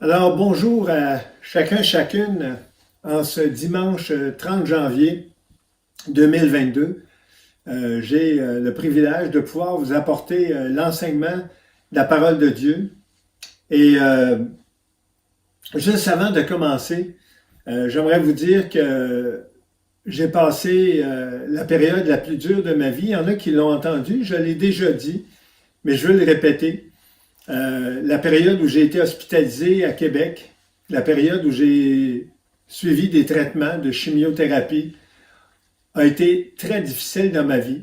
Alors, bonjour à chacun, chacune, en ce dimanche 30 janvier 2022. J'ai le privilège de pouvoir vous apporter l'enseignement de la parole de Dieu. Et juste avant de commencer, j'aimerais vous dire que j'ai passé la période la plus dure de ma vie. Il y en a qui l'ont entendu, je l'ai déjà dit, mais je veux le répéter. La période où j'ai été hospitalisé à Québec, la période où j'ai suivi des traitements de chimiothérapie a été très difficile dans ma vie.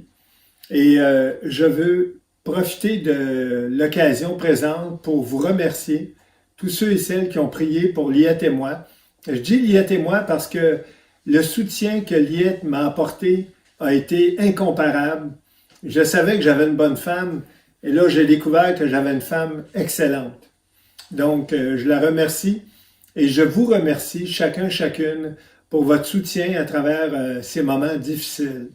Et je veux profiter de l'occasion présente pour vous remercier, tous ceux et celles qui ont prié pour Liette et moi. Je dis Liette et moi parce que le soutien que Liette m'a apporté a été incomparable. Je savais que j'avais une bonne femme, et là, j'ai découvert que j'avais une femme excellente. Donc, je la remercie et je vous remercie, chacun, chacune, pour votre soutien à travers ces moments difficiles.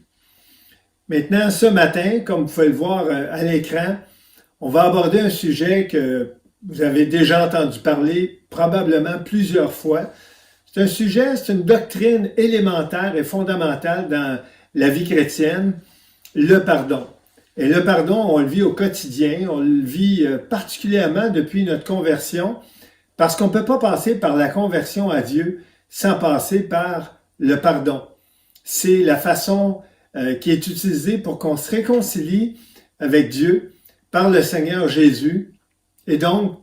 Maintenant, ce matin, comme vous pouvez le voir à l'écran, on va aborder un sujet que vous avez déjà entendu parler probablement plusieurs fois. C'est un sujet, c'est une doctrine élémentaire et fondamentale dans la vie chrétienne, le pardon. Et le pardon, on le vit au quotidien, on le vit particulièrement depuis notre conversion, parce qu'on ne peut pas passer par la conversion à Dieu sans passer par le pardon. C'est la façon qui est utilisée pour qu'on se réconcilie avec Dieu par le Seigneur Jésus. Et donc,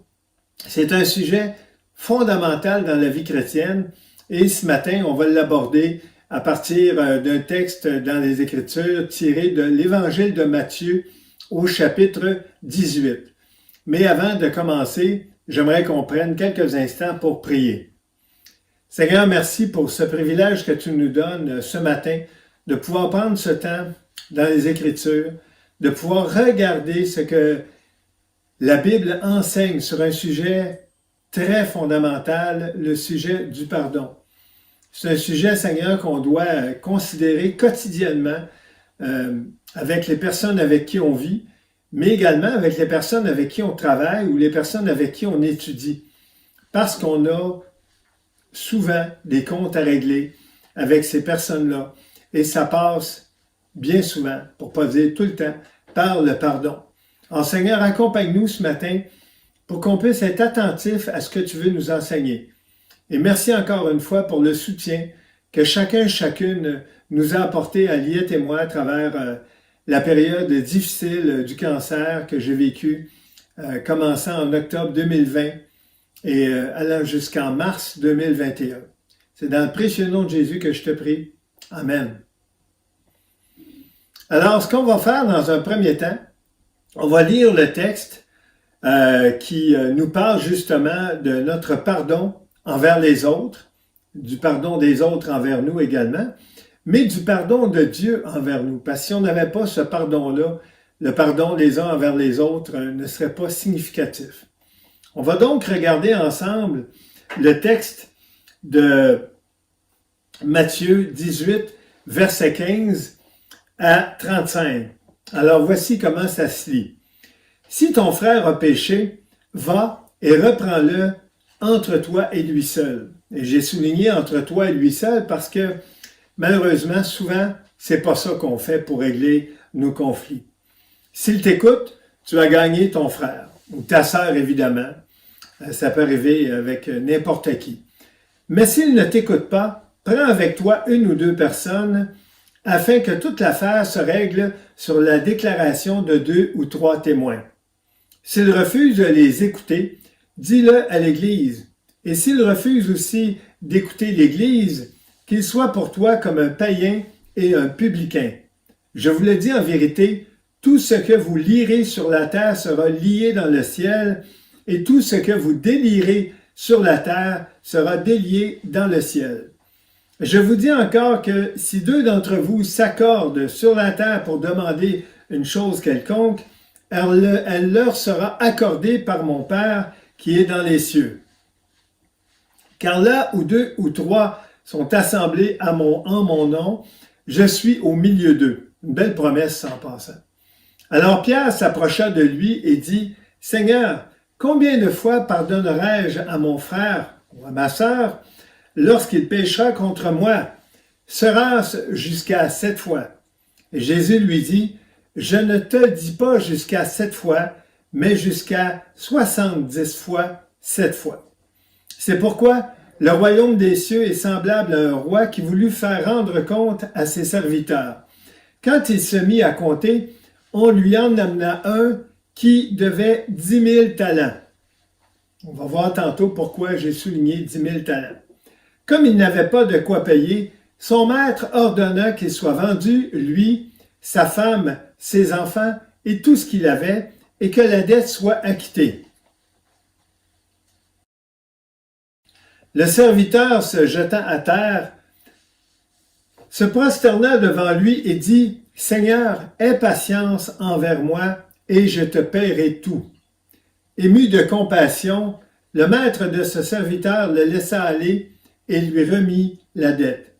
c'est un sujet fondamental dans la vie chrétienne. Et ce matin, on va l'aborder à partir d'un texte dans les Écritures tiré de l'Évangile de Matthieu au chapitre 18. Mais avant de commencer, j'aimerais qu'on prenne quelques instants pour prier. Seigneur, merci pour ce privilège que tu nous donnes ce matin de pouvoir prendre ce temps dans les Écritures, de pouvoir regarder ce que la Bible enseigne sur un sujet très fondamental, le sujet du pardon. C'est un sujet, Seigneur, qu'on doit considérer quotidiennement avec les personnes avec qui on vit, mais également avec les personnes avec qui on travaille ou les personnes avec qui on étudie. Parce qu'on a souvent des comptes à régler avec ces personnes-là. Et ça passe bien souvent, pour ne pas dire tout le temps, par le pardon. Alors, Seigneur, accompagne-nous ce matin pour qu'on puisse être attentif à ce que tu veux nous enseigner. Et merci encore une fois pour le soutien que chacun, chacune nous a apporté à Liette et moi à travers la période difficile du cancer que j'ai vécu, commençant en octobre 2020 et allant jusqu'en mars 2021. C'est dans le précieux nom de Jésus que je te prie. Amen. Alors, ce qu'on va faire dans un premier temps, on va lire le texte qui nous parle justement de notre pardon envers les autres, du pardon des autres envers nous également, mais du pardon de Dieu envers nous. Parce que si on n'avait pas ce pardon-là, le pardon des uns envers les autres ne serait pas significatif. On va donc regarder ensemble le texte de Matthieu 18, verset 15 à 35. Alors voici comment ça se lit. « Si ton frère a péché, va et reprends-le entre toi et lui seul. » Et j'ai souligné entre toi et lui seul parce que malheureusement, souvent, c'est pas ça qu'on fait pour régler nos conflits. S'il t'écoute, tu as gagné ton frère ou ta sœur, évidemment. Ça peut arriver avec n'importe qui. Mais s'il ne t'écoute pas, prends avec toi une ou deux personnes afin que toute l'affaire se règle sur la déclaration de 2 ou 3 témoins. S'il refuse de les écouter, dis-le à l'Église. Et s'il refuse aussi d'écouter l'Église, qu'il soit pour toi comme un païen et un publicain. Je vous le dis en vérité, tout ce que vous lirez sur la terre sera lié dans le ciel, et tout ce que vous délierez sur la terre sera délié dans le ciel. Je vous dis encore que si 2 d'entre vous s'accordent sur la terre pour demander une chose quelconque, elle leur sera accordée par mon Père qui est dans les cieux. Car là où 2 ou 3 sont assemblés en mon nom, je suis au milieu d'eux. Une belle promesse en passant. Alors Pierre s'approcha de lui et dit, « Seigneur, combien de fois pardonnerai-je à mon frère ou à ma sœur lorsqu'il péchera contre moi? Sera-ce jusqu'à 7 fois? Et Jésus lui dit, je ne te dis pas jusqu'à 7 fois, mais jusqu'à 70 fois 7 fois. C'est pourquoi le royaume des cieux est semblable à un roi qui voulut faire rendre compte à ses serviteurs. Quand il se mit à compter, on lui en amena un qui devait 10 000 talents. On va voir tantôt pourquoi j'ai souligné 10 000 talents. Comme il n'avait pas de quoi payer, son maître ordonna qu'il soit vendu, lui, sa femme, ses enfants et tout ce qu'il avait, et que la dette soit acquittée. Le serviteur, se jetant à terre, se prosterna devant lui et dit, « Seigneur, aie patience envers moi, et je te paierai tout. » Ému de compassion, le maître de ce serviteur le laissa aller et lui remit la dette.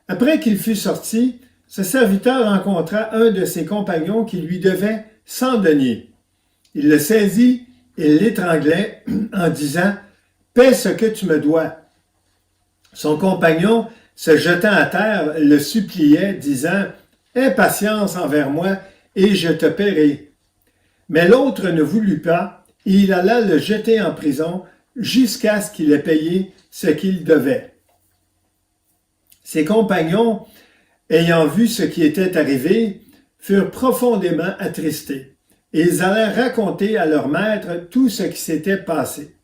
Après qu'il fut sorti, ce serviteur rencontra un de ses compagnons qui lui devait 100 deniers. Il le saisit et l'étranglait en disant « Paie ce que tu me dois. » Son compagnon, se jetant à terre, le suppliait, disant « Aie patience envers moi, et je te paierai. » Mais l'autre ne voulut pas, et il alla le jeter en prison jusqu'à ce qu'il ait payé ce qu'il devait. Ses compagnons, ayant vu ce qui était arrivé, furent profondément attristés, et ils allèrent raconter à leur maître tout ce qui s'était passé.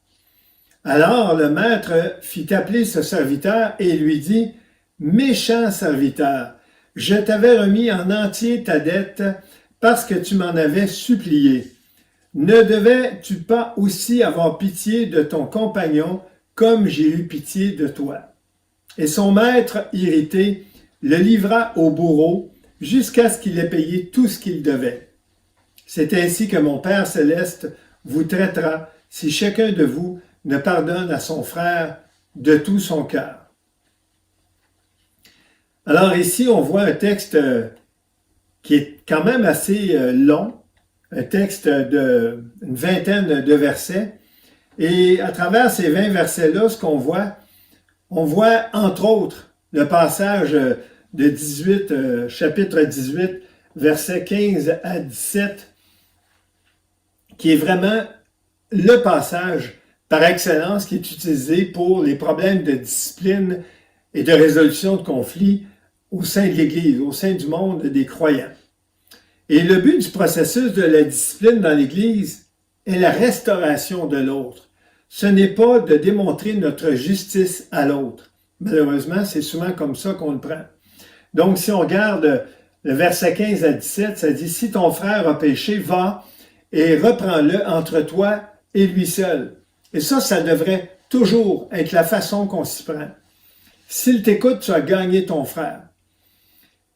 Alors le maître fit appeler ce serviteur et lui dit, « Méchant serviteur, je t'avais remis en entier ta dette parce que tu m'en avais supplié. Ne devais-tu pas aussi avoir pitié de ton compagnon comme j'ai eu pitié de toi? » Et son maître, irrité, le livra au bourreau jusqu'à ce qu'il ait payé tout ce qu'il devait. C'est ainsi que mon Père céleste vous traitera si chacun de vous ne pardonne à son frère de tout son cœur. Alors ici, on voit un texte qui est quand même assez long, un texte d'une vingtaine de versets. Et à travers ces 20 versets-là, ce qu'on voit, on voit entre autres le passage de 18, chapitre 18, versets 15 à 17, qui est vraiment le passage par excellence qui est utilisé pour les problèmes de discipline et de résolution de conflits au sein de l'Église, au sein du monde des croyants. Et le but du processus de la discipline dans l'Église est la restauration de l'autre. Ce n'est pas de démontrer notre justice à l'autre. Malheureusement, c'est souvent comme ça qu'on le prend. Donc, si on regarde le verset 15 à 17, ça dit « Si ton frère a péché, va et reprends-le entre toi et lui seul. » Et ça devrait toujours être la façon qu'on s'y prend. S'il t'écoute, tu as gagné ton frère.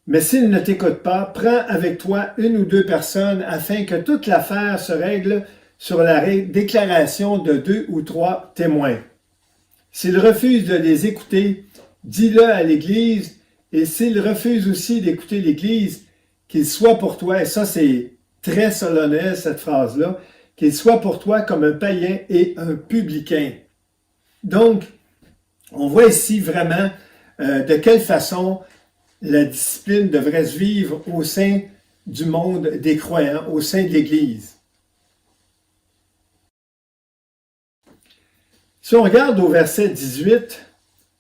Mais s'il ne t'écoute pas, prends avec toi une ou deux personnes afin que toute l'affaire se règle sur la déclaration de 2 ou 3 témoins. S'il refuse de les écouter, dis-le à l'Église, et s'il refuse aussi d'écouter l'Église, qu'il soit pour toi, et ça c'est très solennel cette phrase-là, qu'il soit pour toi comme un païen et un publicain. Donc, on voit ici vraiment de quelle façon la discipline devrait se vivre au sein du monde des croyants, au sein de l'Église. Si on regarde au verset 18,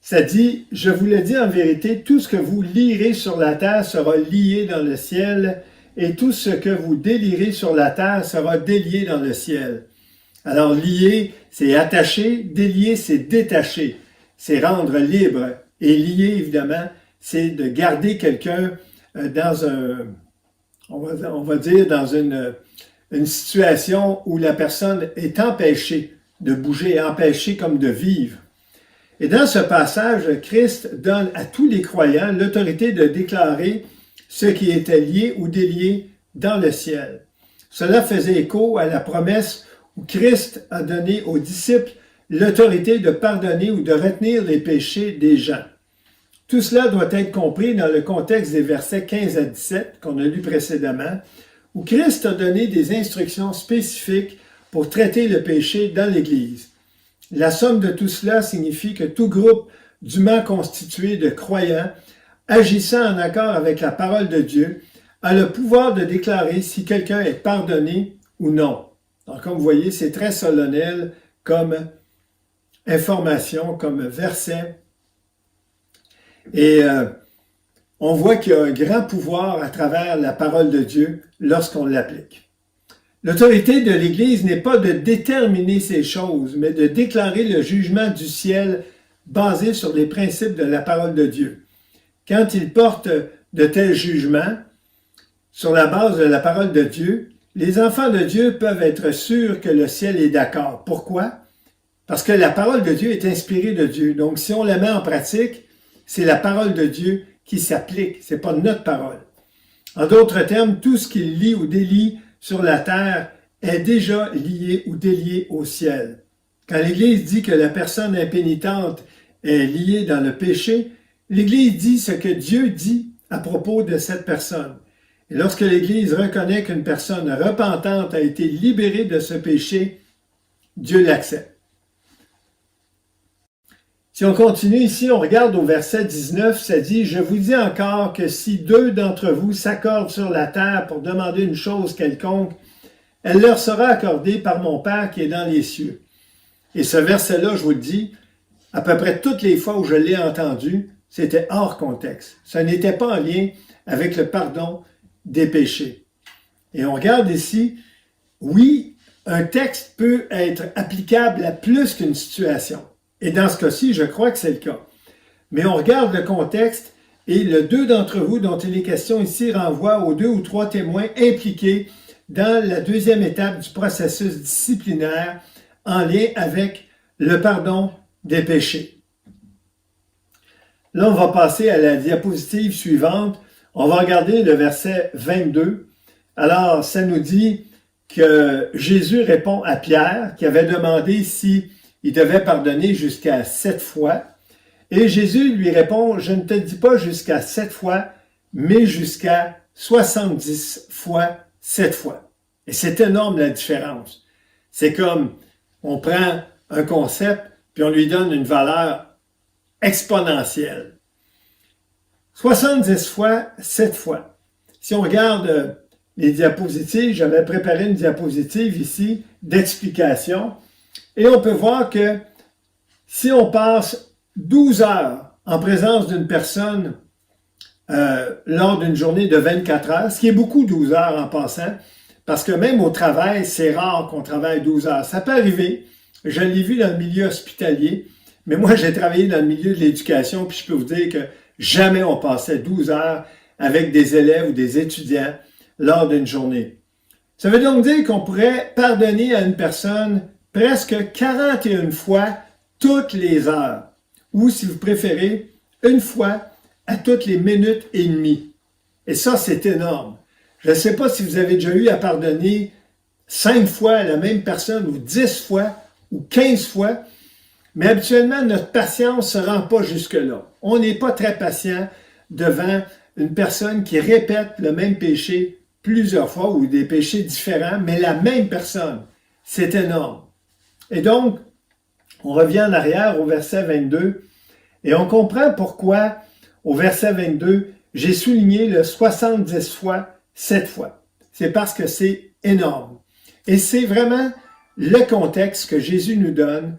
ça dit « Je vous le dis en vérité, tout ce que vous lierez sur la terre sera lié dans le ciel, et tout ce que vous délierez sur la terre sera délié dans le ciel. » Alors, lier, c'est attacher, délier, c'est détacher, c'est rendre libre. Et lier, évidemment, c'est de garder quelqu'un dans on va dire, dans une situation où la personne est empêchée de bouger, empêchée comme de vivre. Et dans ce passage, Christ donne à tous les croyants l'autorité de déclarer ce qui était lié ou délié dans le ciel. Cela faisait écho à la promesse où Christ a donné aux disciples l'autorité de pardonner ou de retenir les péchés des gens. Tout cela doit être compris dans le contexte des versets 15 à 17 qu'on a lus précédemment, où Christ a donné des instructions spécifiques pour traiter le péché dans l'Église. La somme de tout cela signifie que tout groupe dûment constitué de croyants, agissant en accord avec la parole de Dieu, a le pouvoir de déclarer si quelqu'un est pardonné ou non. Donc, comme vous voyez, c'est très solennel comme information, comme verset. Et on voit qu'il y a un grand pouvoir à travers la parole de Dieu lorsqu'on l'applique. L'autorité de l'Église n'est pas de déterminer ces choses, mais de déclarer le jugement du ciel basé sur les principes de la parole de Dieu. Quand il porte de tels jugements sur la base de la parole de Dieu, les enfants de Dieu peuvent être sûrs que le ciel est d'accord. Pourquoi? Parce que la parole de Dieu est inspirée de Dieu. Donc, si on la met en pratique, c'est la parole de Dieu qui s'applique, c'est pas notre parole. En d'autres termes, tout ce qu'il lie ou délie sur la terre est déjà lié ou délié au ciel. Quand l'Église dit que la personne impénitente est liée dans le péché, l'Église dit ce que Dieu dit à propos de cette personne. Et lorsque l'Église reconnaît qu'une personne repentante a été libérée de ce péché, Dieu l'accepte. Si on continue ici, on regarde au verset 19, ça dit « Je vous dis encore que si deux d'entre vous s'accordent sur la terre pour demander une chose quelconque, elle leur sera accordée par mon Père qui est dans les cieux. » Et ce verset-là, je vous le dis, à peu près toutes les fois où je l'ai entendu, c'était hors contexte. Ça n'était pas en lien avec le pardon des péchés. Et on regarde ici, oui, un texte peut être applicable à plus qu'une situation. Et dans ce cas-ci, je crois que c'est le cas. Mais on regarde le contexte et le deux d'entre vous dont il est question ici renvoie aux 2 ou 3 témoins impliqués dans la deuxième étape du processus disciplinaire en lien avec le pardon des péchés. Là, on va passer à la diapositive suivante. On va regarder le verset 22. Alors, ça nous dit que Jésus répond à Pierre qui avait demandé si il devait pardonner jusqu'à 7 fois. Et Jésus lui répond, « Je ne te dis pas jusqu'à 7 fois, mais jusqu'à 70 fois 7 fois. » Et c'est énorme la différence. C'est comme, on prend un concept, puis on lui donne une valeur exponentielle. 70 fois 7 fois. Si on regarde les diapositives, j'avais préparé une diapositive ici d'explication. Et on peut voir que si on passe 12 heures en présence d'une personne lors d'une journée de 24 heures, ce qui est beaucoup 12 heures en passant, parce que même au travail, c'est rare qu'on travaille 12 heures. Ça peut arriver, je l'ai vu dans le milieu hospitalier, mais moi j'ai travaillé dans le milieu de l'éducation, puis je peux vous dire que jamais on passait 12 heures avec des élèves ou des étudiants lors d'une journée. Ça veut donc dire qu'on pourrait pardonner à une personne presque 41 fois toutes les heures, ou si vous préférez, une fois à toutes les minutes et demie. Et ça, c'est énorme. Je ne sais pas si vous avez déjà eu à pardonner 5 fois à la même personne, ou 10 fois, ou 15 fois, mais habituellement, notre patience ne se rend pas jusque-là. On n'est pas très patient devant une personne qui répète le même péché plusieurs fois, ou des péchés différents, mais la même personne. C'est énorme. Et donc, on revient en arrière au verset 22 et on comprend pourquoi, au verset 22, j'ai souligné le 70 fois, 7 fois. C'est parce que c'est énorme. Et c'est vraiment le contexte que Jésus nous donne.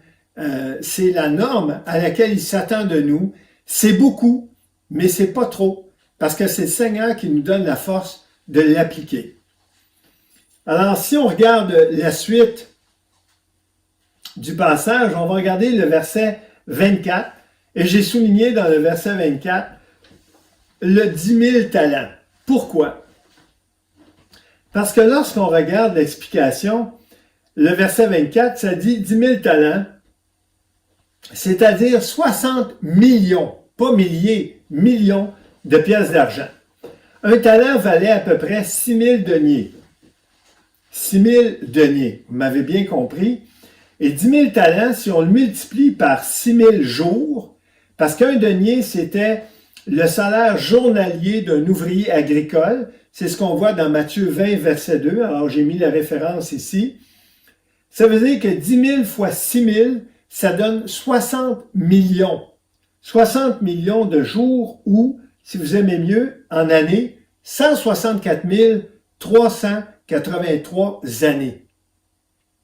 C'est la norme à laquelle il s'attend de nous. C'est beaucoup, mais c'est pas trop, parce que c'est le Seigneur qui nous donne la force de l'appliquer. Alors, si on regarde la suite du passage, on va regarder le verset 24, et j'ai souligné dans le verset 24 le 10 000 talents. Pourquoi? Parce que lorsqu'on regarde l'explication, le verset 24, ça dit 10 000 talents, c'est-à-dire 60 millions, pas milliers, millions de pièces d'argent. Un talent valait à peu près 6 000 deniers. 6 000 deniers, vous m'avez bien compris. Et 10 000 talents, si on le multiplie par 6 000 jours, parce qu'un denier, c'était le salaire journalier d'un ouvrier agricole, c'est ce qu'on voit dans Matthieu 20, verset 2, alors j'ai mis la référence ici, Ça veut dire que 10 000 fois 6 000, ça donne 60 millions. 60 millions de jours ou, si vous aimez mieux, en année, 164 383 années.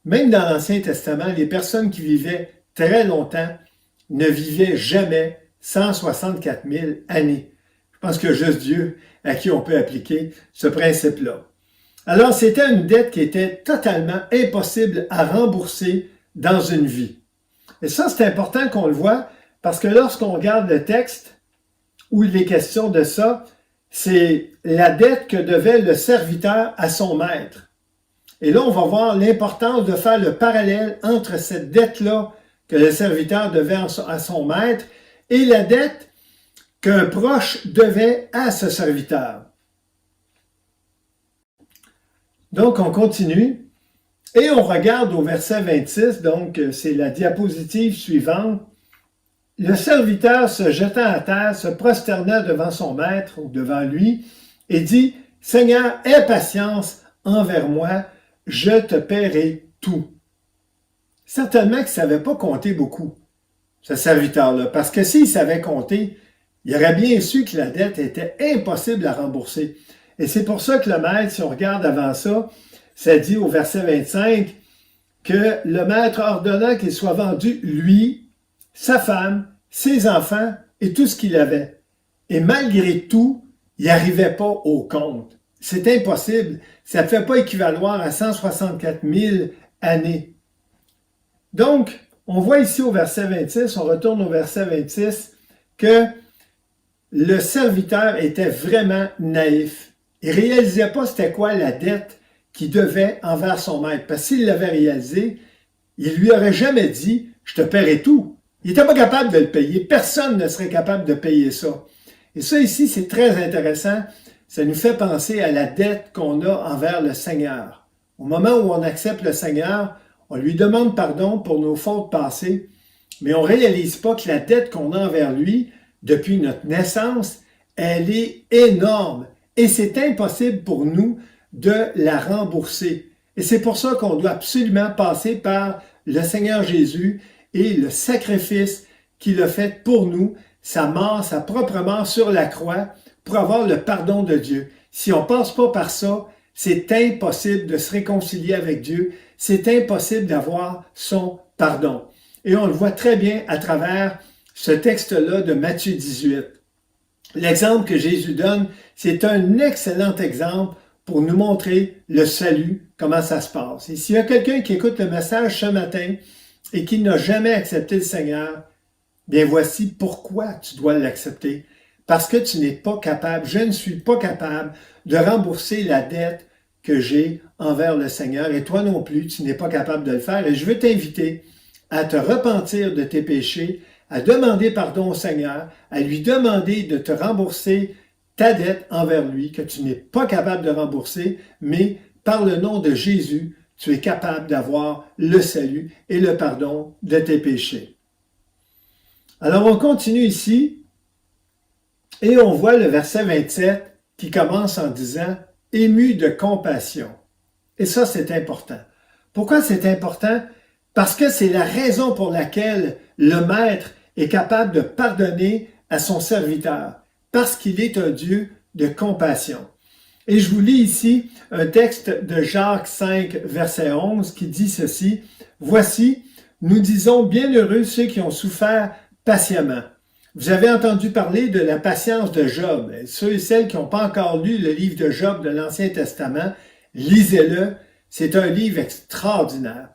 Même dans l'Ancien Testament, les personnes qui vivaient très longtemps ne vivaient jamais 164 000 années. Je pense que juste Dieu à qui on peut appliquer ce principe-là. Alors, c'était une dette qui était totalement impossible à rembourser dans une vie. Et ça, c'est important qu'on le voit parce que lorsqu'on regarde le texte où il est question de ça, c'est la dette que devait le serviteur à son maître. Et là, on va voir l'importance de faire le parallèle entre cette dette-là que le serviteur devait à son maître et la dette qu'un proche devait à ce serviteur. Donc, on continue et on regarde au verset 26, donc c'est la diapositive suivante. Le serviteur se jetant à terre, se prosterna devant son maître ou devant lui et dit, « Seigneur, aie patience envers moi, je te paierai tout. » Certainement qu'il ne savait pas compter beaucoup, ce serviteur-là, parce que s'il savait compter, il aurait bien su que la dette était impossible à rembourser. Et c'est pour ça que le maître, si on regarde avant ça, ça dit au verset 25 que le maître ordonna qu'il soit vendu, lui, sa femme, ses enfants et tout ce qu'il avait. Et malgré tout, il n'arrivait pas au compte. C'est impossible. Ça ne fait pas équivaloir à 164 000 années. Donc, on voit ici au verset 26, on retourne au verset 26, que le serviteur était vraiment naïf. Il ne réalisait pas c'était quoi la dette qu'il devait envers son maître. Parce que s'il l'avait réalisé, il lui aurait jamais dit « je te paierai tout ». Il n'était pas capable de le payer. Personne ne serait capable de payer ça. Et ça ici, c'est très intéressant. Ça nous fait penser à la dette qu'on a envers le Seigneur. Au moment où on accepte le Seigneur, on lui demande pardon pour nos fautes passées, mais on ne réalise pas que la dette qu'on a envers lui, depuis notre naissance, elle est énorme. Et c'est impossible pour nous de la rembourser. Et c'est pour ça qu'on doit absolument passer par le Seigneur Jésus et le sacrifice qu'il a fait pour nous, sa mort, sa propre mort sur la croix, pour avoir le pardon de Dieu. Si on ne passe pas par ça, c'est impossible de se réconcilier avec Dieu, c'est impossible d'avoir son pardon. Et on le voit très bien à travers ce texte-là de Matthieu 18. L'exemple que Jésus donne, c'est un excellent exemple pour nous montrer le salut, comment ça se passe. Et s'il y a quelqu'un qui écoute le message ce matin et qui n'a jamais accepté le Seigneur, bien voici pourquoi tu dois l'accepter. Parce que tu n'es pas capable, je ne suis pas capable de rembourser la dette que j'ai envers le Seigneur. Et toi non plus, tu n'es pas capable de le faire. Et je veux t'inviter à te repentir de tes péchés, à demander pardon au Seigneur, à lui demander de te rembourser ta dette envers lui, que tu n'es pas capable de rembourser, mais par le nom de Jésus, tu es capable d'avoir le salut et le pardon de tes péchés. Alors on continue ici et on voit le verset 27 qui commence en disant « ému de compassion ». Et ça, c'est important. Pourquoi c'est important? Parce que c'est la raison pour laquelle le maître est capable de pardonner à son serviteur, parce qu'il est un Dieu de compassion. Et je vous lis ici un texte de Jacques 5, verset 11, qui dit ceci, « Voici, nous disons bienheureux ceux qui ont souffert patiemment. Vous avez entendu parler de la patience de Job. Ceux et celles qui n'ont pas encore lu le livre de Job de l'Ancien Testament, lisez-le, c'est un livre extraordinaire.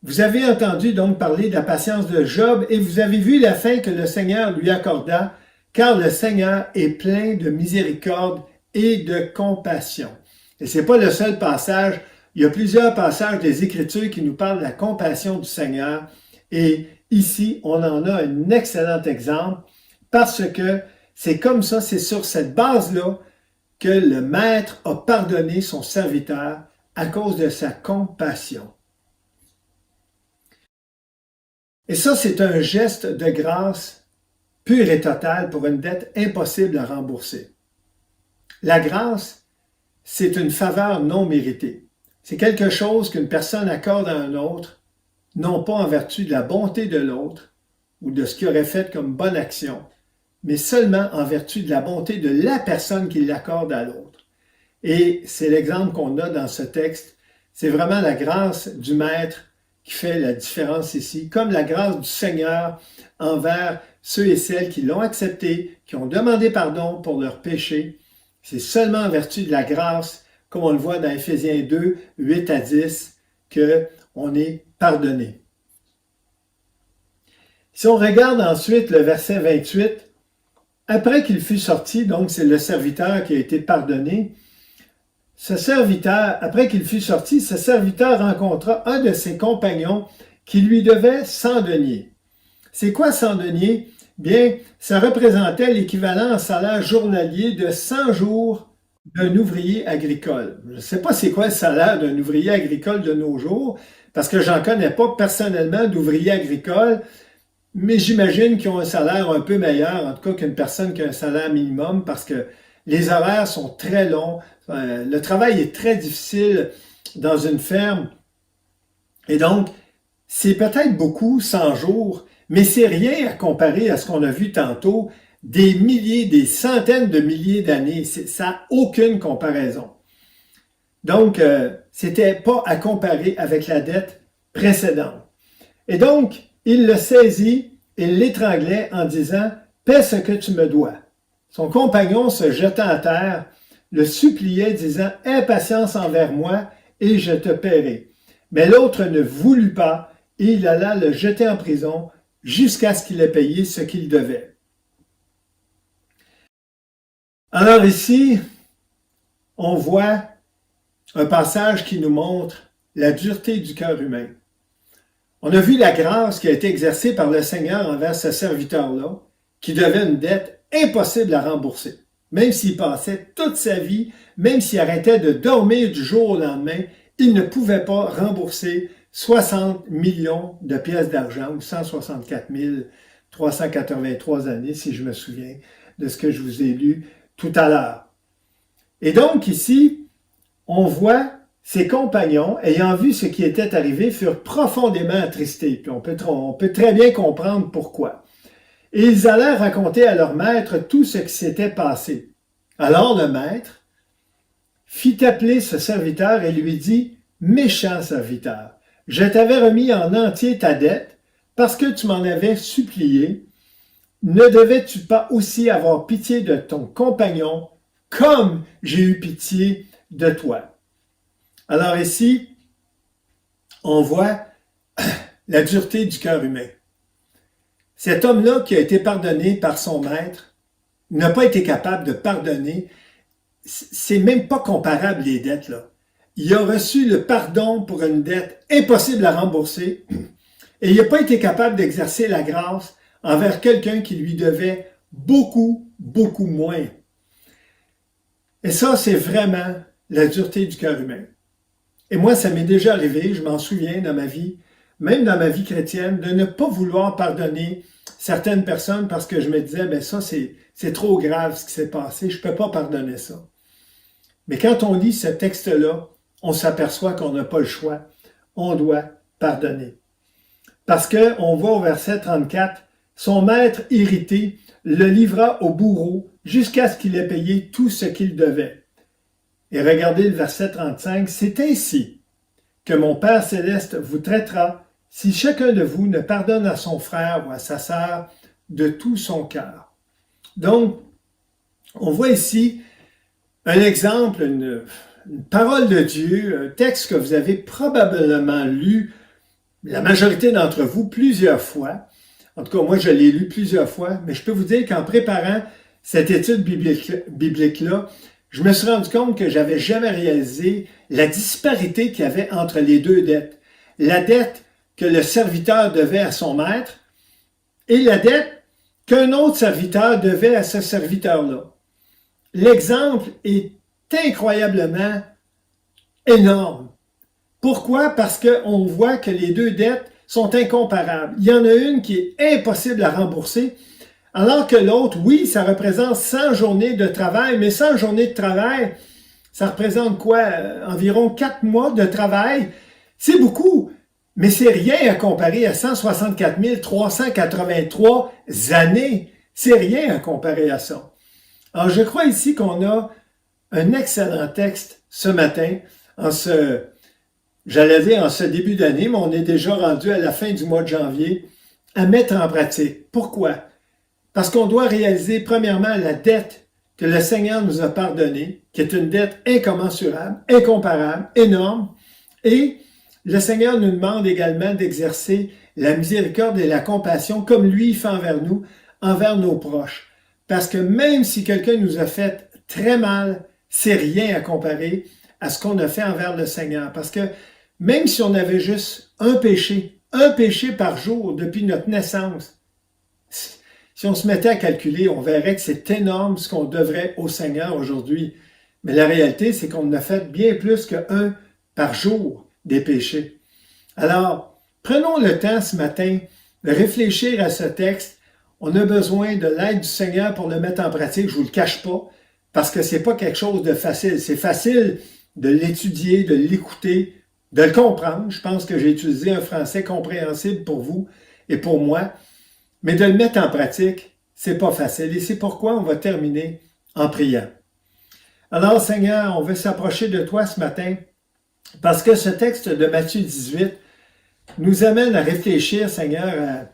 Vous avez entendu donc parler de la patience de Job et vous avez vu la fin que le Seigneur lui accorda, car le Seigneur est plein de miséricorde et de compassion. » Et ce n'est pas le seul passage, il y a plusieurs passages des Écritures qui nous parlent de la compassion du Seigneur. Et ici, on en a un excellent exemple parce que c'est comme ça, c'est sur cette base-là que le Maître a pardonné son serviteur à cause de sa compassion. Et ça, c'est un geste de grâce pur et total pour une dette impossible à rembourser. La grâce, c'est une faveur non méritée. c'est quelque chose qu'une personne accorde à un autre, non pas en vertu de la bonté de l'autre ou de ce qu'il aurait fait comme bonne action, mais seulement en vertu de la bonté de la personne qui l'accorde à l'autre. Et c'est l'exemple qu'on a dans ce texte. C'est vraiment la grâce du Maître qui fait la différence ici, comme la grâce du Seigneur envers ceux et celles qui l'ont accepté, qui ont demandé pardon pour leurs péchés. C'est seulement en vertu de la grâce, comme on le voit dans Éphésiens 2, 8 à 10, qu'on est pardonné. Si on regarde ensuite le verset 28, après qu'il fut sorti, donc c'est le serviteur qui a été pardonné, ce serviteur, après qu'il fut sorti, ce serviteur rencontra un de ses compagnons qui lui devait 100 deniers. C'est quoi 100 deniers? Bien, ça représentait l'équivalent en salaire journalier de 100 jours d'un ouvrier agricole. Je ne sais pas c'est quoi le salaire d'un ouvrier agricole de nos jours, parce que j'en connais pas personnellement d'ouvriers agricoles, mais j'imagine qu'ils ont un salaire un peu meilleur, en tout cas qu'une personne qui a un salaire minimum, parce que les horaires sont très longs, le travail est très difficile dans une ferme, et donc c'est peut-être beaucoup, 100 jours, mais c'est rien à comparer à ce qu'on a vu tantôt, des milliers, des centaines de milliers d'années. Ça n'a aucune comparaison. Donc, c'était pas à comparer avec la dette précédente. Et donc, il le saisit et l'étranglait en disant « Paie ce que tu me dois ». Son compagnon, se jetant à terre, le suppliait, disant « Aie patience envers moi, et je te paierai. » Mais l'autre ne voulut pas, et il alla le jeter en prison jusqu'à ce qu'il ait payé ce qu'il devait. Alors ici, on voit un passage qui nous montre la dureté du cœur humain. On a vu la grâce qui a été exercée par le Seigneur envers ce serviteur-là, qui devait une dette impossible à rembourser. Même s'il passait toute sa vie, même s'il arrêtait de dormir du jour au lendemain, il ne pouvait pas rembourser 60 millions de pièces d'argent ou 164 383 années, si je me souviens de ce que je vous ai lu tout à l'heure. Et donc ici, on voit ses compagnons, ayant vu ce qui était arrivé, furent profondément attristés. Puis on peut très bien comprendre pourquoi. Et ils allèrent raconter à leur maître tout ce qui s'était passé. Alors le maître fit appeler ce serviteur et lui dit « Méchant serviteur, je t'avais remis en entier ta dette parce que tu m'en avais supplié. Ne devais-tu pas aussi avoir pitié de ton compagnon comme j'ai eu pitié de toi? » Alors ici, on voit la dureté du cœur humain. Cet homme-là qui a été pardonné par son maître n'a pas été capable de pardonner. C'est même pas comparable les dettes, là. Il a reçu le pardon pour une dette impossible à rembourser et il n'a pas été capable d'exercer la grâce envers quelqu'un qui lui devait beaucoup, beaucoup moins. Et ça, c'est vraiment la dureté du cœur humain. Et moi, ça m'est déjà arrivé, je m'en souviens dans ma vie, même dans ma vie chrétienne, de ne pas vouloir pardonner certaines personnes parce que je me disais, ben ça, c'est trop grave ce qui s'est passé, je ne peux pas pardonner ça. Mais quand on lit ce texte-là, on s'aperçoit qu'on n'a pas le choix, on doit pardonner. Parce qu'on voit au verset 34, son maître irrité le livra au bourreau jusqu'à ce qu'il ait payé tout ce qu'il devait. Et regardez le verset 35, c'est ainsi que mon Père céleste vous traitera si chacun de vous ne pardonne à son frère ou à sa sœur de tout son cœur. Donc, on voit ici un exemple, une parole de Dieu, un texte que vous avez probablement lu, la majorité d'entre vous, plusieurs fois. En tout cas, moi, je l'ai lu plusieurs fois, mais je peux vous dire qu'en préparant cette étude biblique-là, je me suis rendu compte que j'avais jamais réalisé la disparité qu'il y avait entre les deux dettes. La dette que le serviteur devait à son maître et la dette qu'un autre serviteur devait à ce serviteur-là. L'exemple est incroyablement énorme. Pourquoi? Parce qu'on voit que les deux dettes sont incomparables. Il y en a une qui est impossible à rembourser, alors que l'autre, oui, ça représente 100 journées de travail, mais 100 journées de travail, Ça représente quoi? Environ 4 mois de travail. C'est beaucoup, mais c'est rien à comparer à 164 383 années. C'est rien à comparer à ça. Alors, je crois ici qu'on a un excellent texte ce matin, j'allais dire en ce début d'année, mais on est déjà rendu à la fin du mois de janvier, à mettre en pratique. Pourquoi? Parce qu'on doit réaliser, premièrement, la dette que le Seigneur nous a pardonnée, qui est une dette incommensurable, incomparable, énorme, et le Seigneur nous demande également d'exercer la miséricorde et la compassion comme lui fait envers nous, envers nos proches. Parce que même si quelqu'un nous a fait très mal, c'est rien à comparer à ce qu'on a fait envers le Seigneur. Parce que même si on avait juste un péché par jour depuis notre naissance, si on se mettait à calculer, on verrait que c'est énorme ce qu'on devrait au Seigneur aujourd'hui. Mais la réalité, c'est qu'on a fait bien plus qu'un par jour des péchés. Alors, prenons le temps ce matin de réfléchir à ce texte. On a besoin de l'aide du Seigneur pour le mettre en pratique, je ne vous le cache pas, parce que c'est pas quelque chose de facile. C'est facile de l'étudier, de l'écouter, de le comprendre. Je pense que j'ai utilisé un français compréhensible pour vous et pour moi. Mais de le mettre en pratique, c'est pas facile. Et c'est pourquoi on va terminer en priant. Alors, Seigneur, on veut s'approcher de toi ce matin parce que ce texte de Matthieu 18 nous amène à réfléchir, Seigneur, à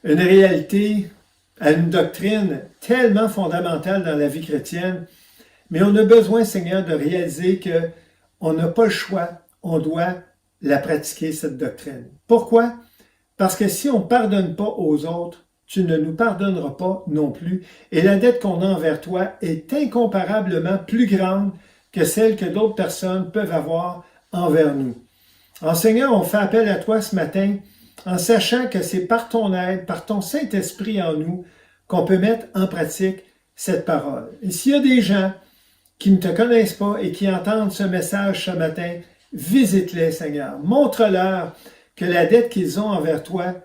une réalité, à une doctrine tellement fondamentale dans la vie chrétienne. Mais on a besoin, Seigneur, de réaliser qu'on n'a pas le choix, on doit la pratiquer, cette doctrine. Pourquoi? Parce que si on ne pardonne pas aux autres, tu ne nous pardonneras pas non plus. Et la dette qu'on a envers toi est incomparablement plus grande que celle que d'autres personnes peuvent avoir envers nous. Alors, Seigneur, on fait appel à toi ce matin en sachant que c'est par ton aide, par ton Saint-Esprit en nous, qu'on peut mettre en pratique cette parole. Et s'il y a des gens qui ne te connaissent pas et qui entendent ce message ce matin, visite-les, Seigneur. Montre-leur que la dette qu'ils ont envers toi,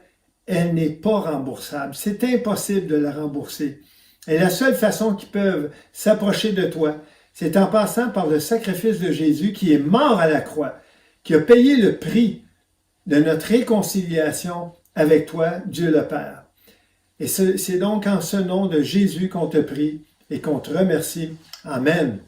elle n'est pas remboursable. C'est impossible de la rembourser. Et la seule façon qu'ils peuvent s'approcher de toi, c'est en passant par le sacrifice de Jésus qui est mort à la croix, qui a payé le prix de notre réconciliation avec toi, Dieu le Père. Et c'est donc en ce nom de Jésus qu'on te prie et qu'on te remercie. Amen.